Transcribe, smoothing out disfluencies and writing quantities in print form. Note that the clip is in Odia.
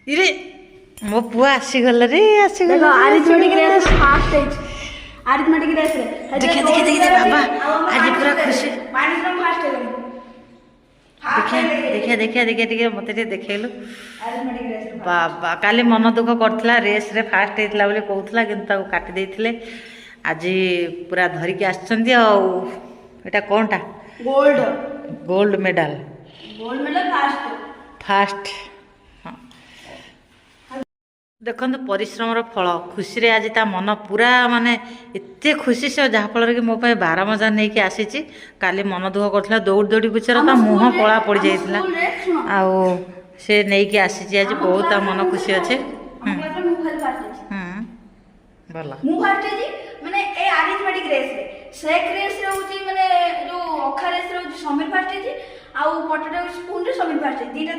ଇରେ ମୋ ପୁଅ ଆସିଗଲା ରେ ଆସିଗଲା। ଆରିଥମେଟିକ୍ ରେସ୍ ଫାଷ୍ଟ ହେଇଛି। ଆରିଥମେଟିକ୍ ରେସ୍ ରେ ଦେଖେ ଦେଖେ ଦେଖେ ବାବା ଆଜି ପୁରା ଖୁସି। ମାଇନସ୍ ର ଫାଷ୍ଟ ହେଇଗଲି। ଦେଖିଆ ଦେଖିଆ ଦେଖିଆ ଟିକେ ମତେ ଟିକେ ଦେଖେଇଲୁ। ଆରିଥମେଟିକ୍ ରେସ୍ ରେ ବାବା କାଲି ମନ ଦୁଃଖ କରିଥିଲା ରେସ୍ରେ ଫାଷ୍ଟ ହେଇଥିଲା ବୋଲି କହୁଥିଲା କିନ୍ତୁ ତାକୁ କାଟି ଦେଇଥିଲେ। ଆଜି ପୁରା ଧରିକି ଆସିଛନ୍ତି ଆଉ ଏଇଟା କ'ଣଟା gold gold medal first. First ହଁ ଦେଖନ୍ତୁ ପରିଶ୍ରମର ଫଳ। ଖୁସିରେ ଆଜି ତା ମନ ପୁରା ମାନେ ଏତେ ଖୁସି ସେ ଯାହାଫଳରେ କି ମୋ ପାଇଁ ବାରମଜା ନେଇକି ଆସିଛି। କାଲି ମନ ଦୁଃଖ କରୁଥିଲା ଦୌଡ଼ି ଦୌଡ଼ି ବିଚାର ତା ମୁହଁ କଳା ପଡ଼ିଯାଇଥିଲା ଆଉ ସେ ନେଇକି ଆସିଛି ଆଜି ବହୁତ ତା ମନ ଖୁସି ଅଛି। ଭଲ ମୁଁ ଫାଷ୍ଟ ହେଇଛି ମାନେ ଏ ଆରିଥମେଟିକ୍ ରେସ୍ ରେ। ସେକ୍ ରେସ୍ ରେ ହଉଛି ମାନେ ଯୋଉ ଅଖା ରେସ୍ ରେ ହଉଛି ସମୀର ଫାଷ୍ଟ ହେଇଛି ଆଉ ପଟାଟୋ ସ୍ପୁନ୍ ରେ ସମୀର ଫାଷ୍ଟ ହେଇଛି। ଦିଟା